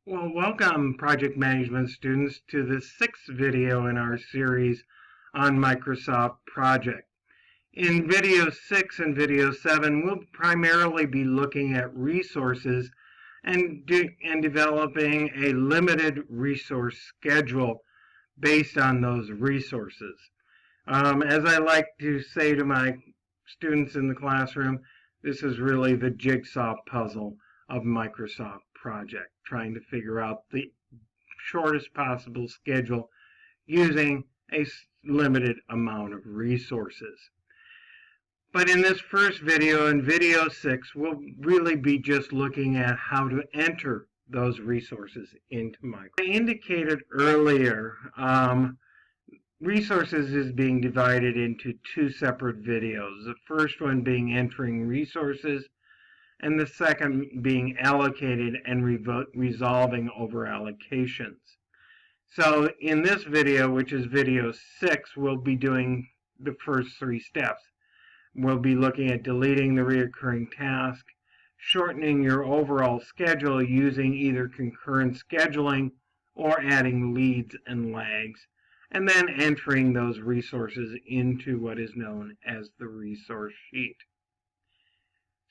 Well, welcome project management students to the sixth video in our series on Microsoft Project. In video 6 and video 7, we'll primarily be looking at resources and developing a limited resource schedule based on those resources. As I like to say to my students in the classroom, this is really the jigsaw puzzle of Microsoft Project, trying to figure out the shortest possible schedule using a limited amount of resources. But in this first video, in video 6, we'll really be just looking at how to enter those resources into Microsoft. I indicated earlier, resources is being divided into two separate videos. The first one being entering resources, and the second being allocated and resolving over allocations. So in this video, which is video 6, we'll be doing the first 3 steps. We'll be looking at deleting the recurring task, shortening your overall schedule using either concurrent scheduling or adding leads and lags, and then entering those resources into what is known as the resource sheet.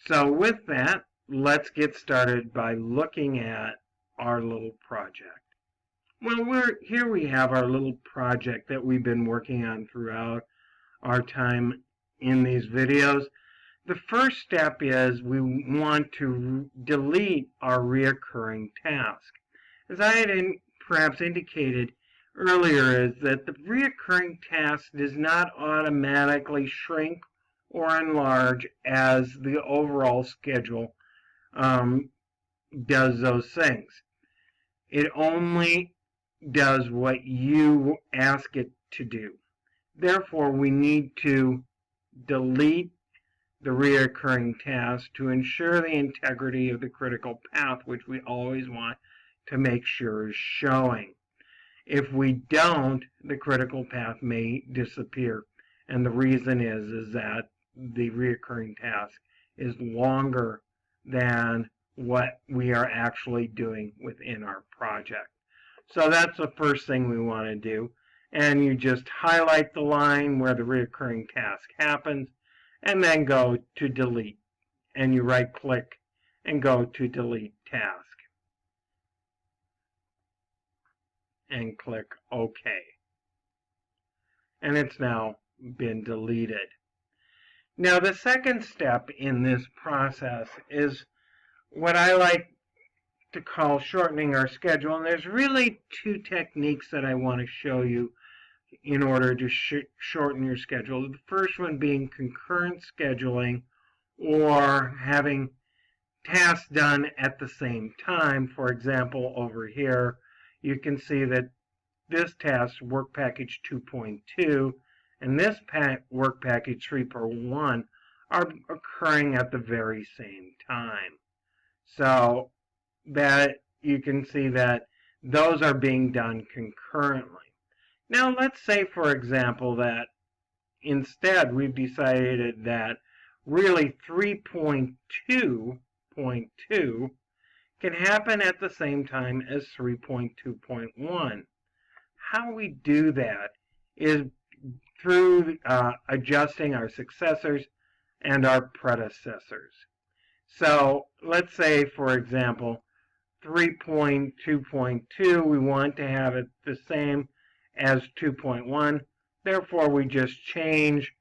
So with that, let's get started by looking at our little project. Well, here we have our little project that we've been working on throughout our time in these videos. The first step is we want to delete our reoccurring task. As I had perhaps indicated earlier, is that the reoccurring task does not automatically shrink or enlarge as the overall schedule does those things. It only does what you ask it to do. Therefore, we need to delete the reoccurring task to ensure the integrity of the critical path, which we always want to make sure is showing. If we don't, the critical path may disappear. And the reason is that the reoccurring task is longer than what we are actually doing within our project. So that's the first thing we want to do. And you just highlight the line where the reoccurring task happens, and then go to delete. And you right click and go to delete task. And click OK. And it's now been deleted. Now the second step in this process is what I like to call shortening our schedule. And there's really 2 techniques that I want to show you in order to shorten your schedule. The first one being concurrent scheduling, or having tasks done at the same time. For example, over here, you can see that this task, work package 2.2, and this work package 3.1 are occurring at the very same time. So that you can see that those are being done concurrently. Now let's say, for example, that instead we've decided that really 3.2.2 can happen at the same time as 3.2.1. How we do that is through adjusting our successors and our predecessors. So let's say, for example, 3.2.2, we want to have it the same as 2.1. Therefore, we just change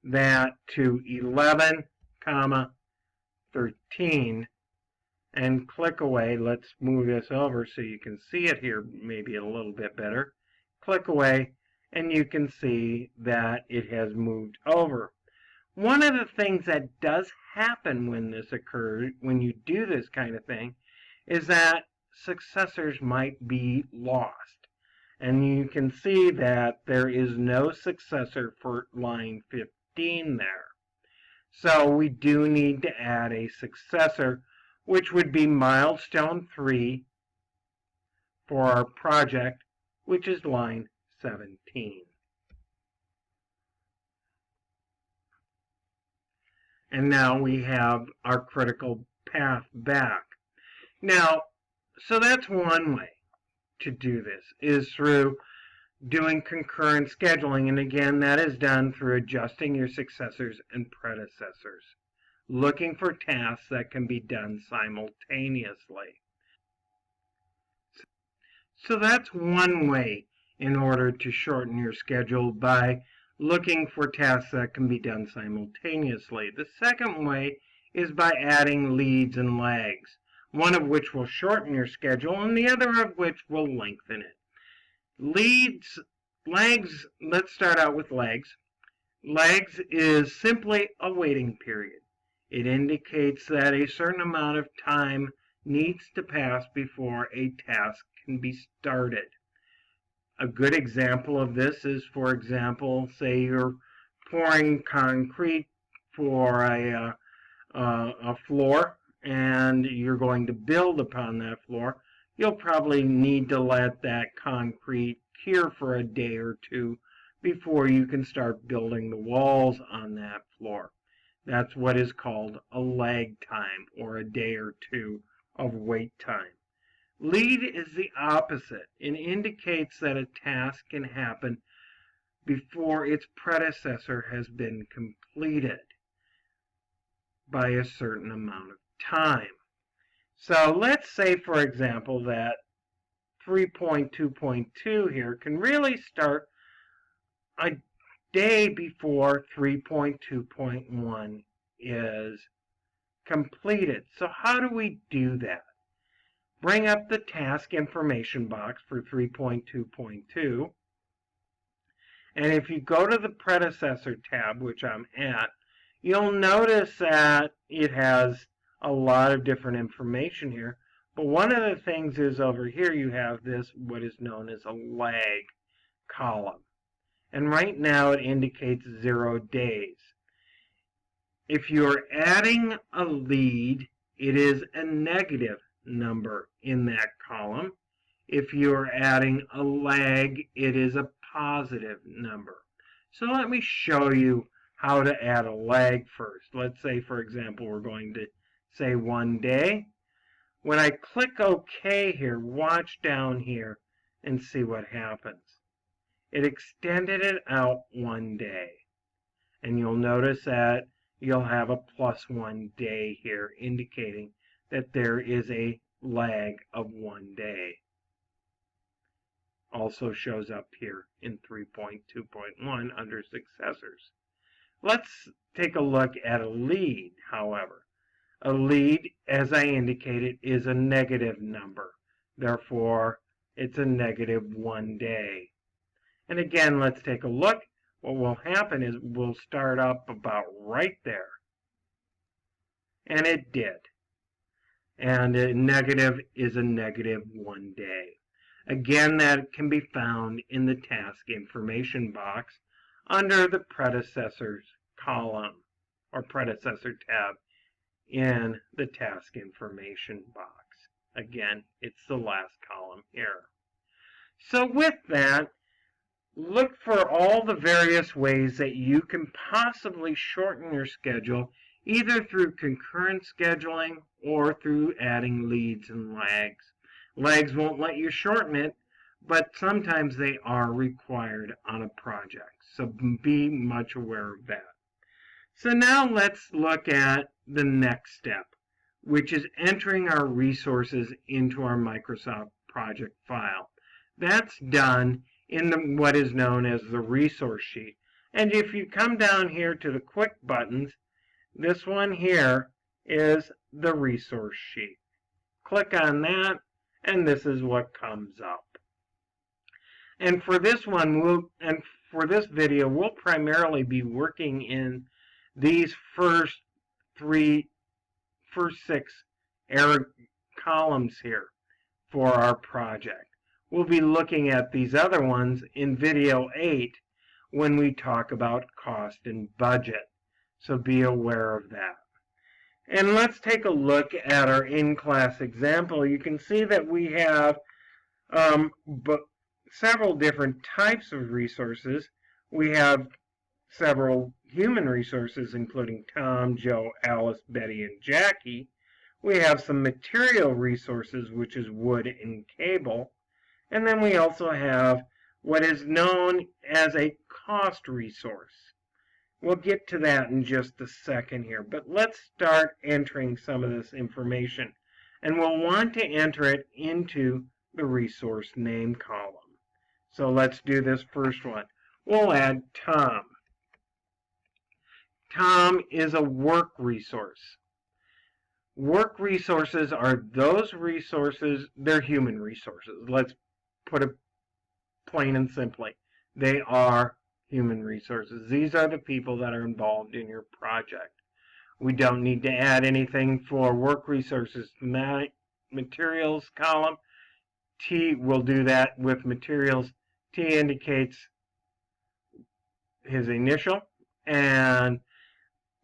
that to 11, 13, and click away. Let's move this over so you can see it here maybe a little bit better. Click away, and you can see that it has moved over. One of the things that does happen when this occurs, when you do this kind of thing, is that successors might be lost. And you can see that there is no successor for line 15 there. So we do need to add a successor, which would be milestone 3 for our project, which is line 17. And now we have our critical path back. Now, So that's one way to do this, is through doing concurrent scheduling. And again, that is done through adjusting your successors and predecessors, looking for tasks that can be done simultaneously. So that's one way in order to shorten your schedule, by looking for tasks that can be done simultaneously. The second way is by adding leads and lags, one of which will shorten your schedule and the other of which will lengthen it. Lags, let's start out with lags. Lags is simply a waiting period. It indicates that a certain amount of time needs to pass before a task can be started. A good example of this is, for example, say you're pouring concrete for a floor and you're going to build upon that floor. You'll probably need to let that concrete cure for a day or two before you can start building the walls on that floor. That's what is called a lag time, or a day or two of wait time. Lead is the opposite. It indicates that a task can happen before its predecessor has been completed by a certain amount of time. So let's say, for example, that 3.2.2 here can really start a day before 3.2.1 is completed. So how do we do that? Bring up the task information box for 3.2.2, and if you go to the predecessor tab, which I'm at, you'll notice that it has a lot of different information here. But one of the things is, over here you have this, what is known as a lag column. And right now it indicates 0 days. If you're adding a lead, it is a negative number in that column. If you're adding a lag, it is a positive number. So let me show you how to add a lag first. Let's say, for example, we're going to say 1 day. When I click OK here, watch down here and see what happens. It extended it out 1 day. And you'll notice that you'll have a +1 day here, indicating that there is a lag of 1 day. Also shows up here in 3.2.1 under successors. Let's take a look at a lead, however. A lead, as I indicated, is a negative number. Therefore, it's a -1 day. And again, let's take a look. What will happen is we'll start up about right there. And it did. And a negative is a -1 day. Again, that can be found in the task information box under the predecessors column, or predecessor tab, in the task information box. Again, it's the last column here. So with that, look for all the various ways that you can possibly shorten your schedule, either through concurrent scheduling or through adding leads and lags. Lags won't let you shorten it, but sometimes they are required on a project. So be much aware of that. So now let's look at the next step, which is entering our resources into our Microsoft project file. That's done in what is known as the resource sheet. And if you come down here to the quick buttons, this one here is the resource sheet. Click on that, and this is what comes up. And for this one, for this video, we'll primarily be working in these first 6 columns here for our project. We'll be looking at these other ones in video 8 when we talk about cost and budget. So be aware of that. And let's take a look at our in-class example. You can see that we have several different types of resources. We have several human resources, including Tom, Joe, Alice, Betty, and Jackie. We have some material resources, which is wood and cable. And then we also have what is known as a cost resource. We'll get to that in just a second here, but let's start entering some of this information. And we'll want to enter it into the resource name column. So let's do this first one. We'll add Tom. Tom is a work resource. Work resources are those resources, they're human resources. Let's put it plain and simply. They are human resources. These are the people that are involved in your project. We don't need to add anything for work resources to the materials column. T will do that with materials. T indicates his initial, and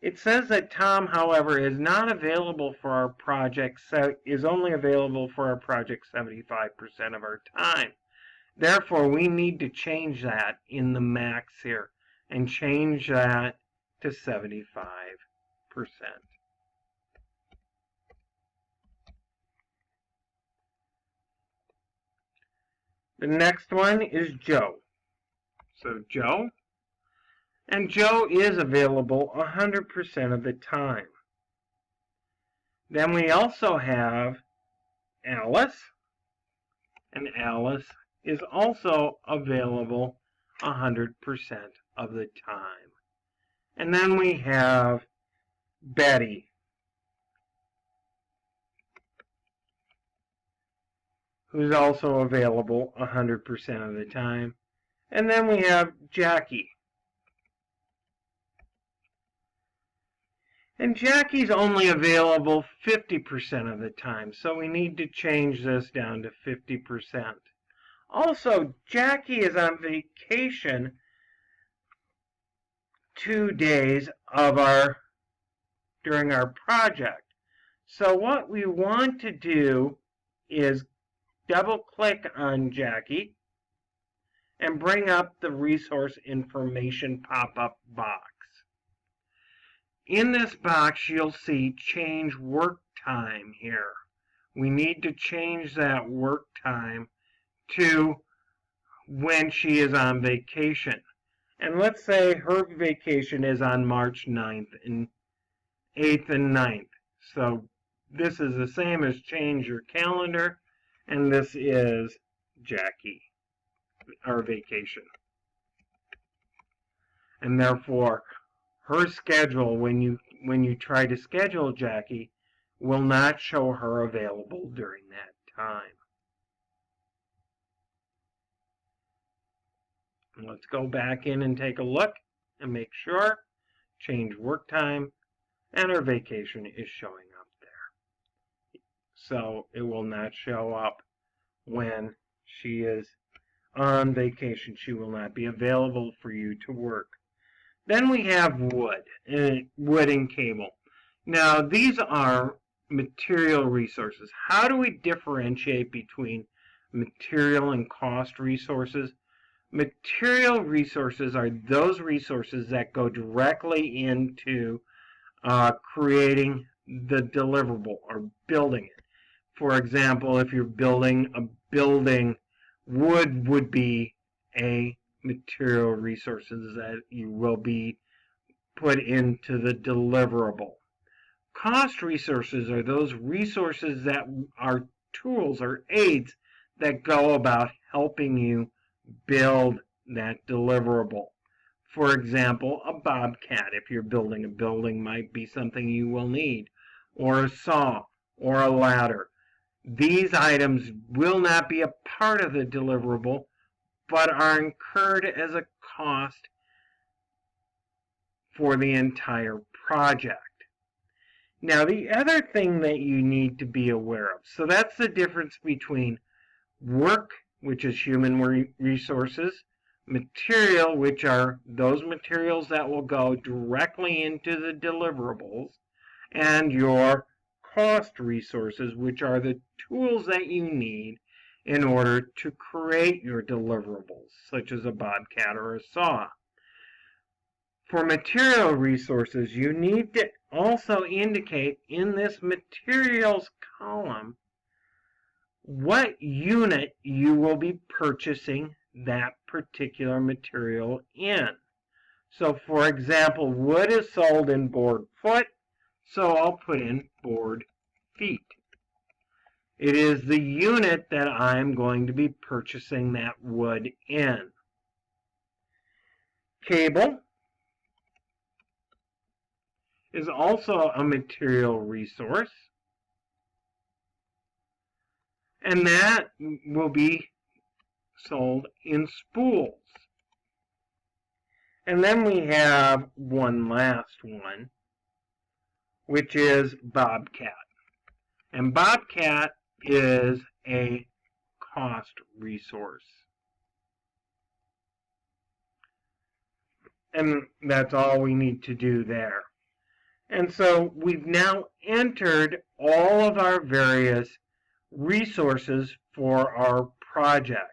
it says that Tom, however, is not available for our project, so is only available for our project 75% of our time. Therefore, we need to change that in the max here and change that to 75%. The next one is Joe. So Joe, and Joe is available 100% of the time. Then we also have Alice, and Alice is also available 100% of the time. And then we have Betty, who's also available 100% of the time. And then we have Jackie. And Jackie's only available 50% of the time, so we need to change this down to 50%. Also, Jackie is on vacation 2 days during our project. So what we want to do is double-click on Jackie and bring up the resource information pop-up box. In this box, you'll see change work time here. We need to change that work time to when she is on vacation. And let's say her vacation is on March 9th and 8th and 9th. So this is the same as change your calendar, and this is Jackie, our vacation. And therefore, her schedule, when you try to schedule Jackie, will not show her available during that time. Let's go back in and take a look and make sure. Change work time, and her vacation is showing up there. So it will not show up when she is on vacation. She will not be available for you to work. Then we have wood and cable. Now, these are material resources. How do we differentiate between material and cost resources? Material resources are those resources that go directly into creating the deliverable or building it. For example, if you're building a building, wood would be a material resources that you will be put into the deliverable. Cost resources are those resources that are tools or aids that go about helping you build that deliverable. For example, a bobcat, if you're building a building, might be something you will need, or a saw, or a ladder. These items will not be a part of the deliverable, but are incurred as a cost for the entire project. Now, the other thing that you need to be aware of, so that's the difference between work, which is human resources, material, which are those materials that will go directly into the deliverables, and your cost resources, which are the tools that you need in order to create your deliverables, such as a bobcat or a saw. For material resources, you need to also indicate in this materials column what unit you will be purchasing that particular material in. So for example, wood is sold in board foot, so I'll put in board feet. It is the unit that I'm going to be purchasing that wood in. Cable is also a material resource, and that will be sold in spools. And then we have one last one, which is Bobcat. And Bobcat is a cost resource. And that's all we need to do there. And so we've now entered all of our various resources for our project.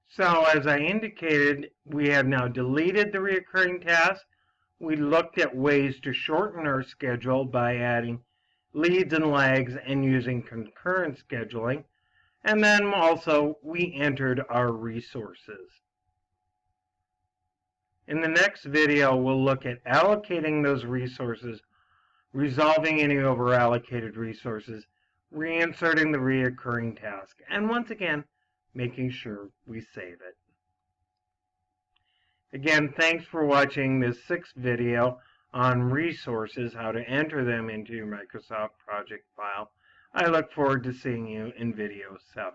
So as I indicated, we have now deleted the recurring task. We looked at ways to shorten our schedule by adding leads and lags and using concurrent scheduling. And then also we entered our resources. In the next video, we'll look at allocating those resources, resolving any overallocated resources, reinserting the reoccurring task, and once again, making sure we save it. Again, thanks for watching this 6th video on resources, how to enter them into your Microsoft project file. I look forward to seeing you in video 7.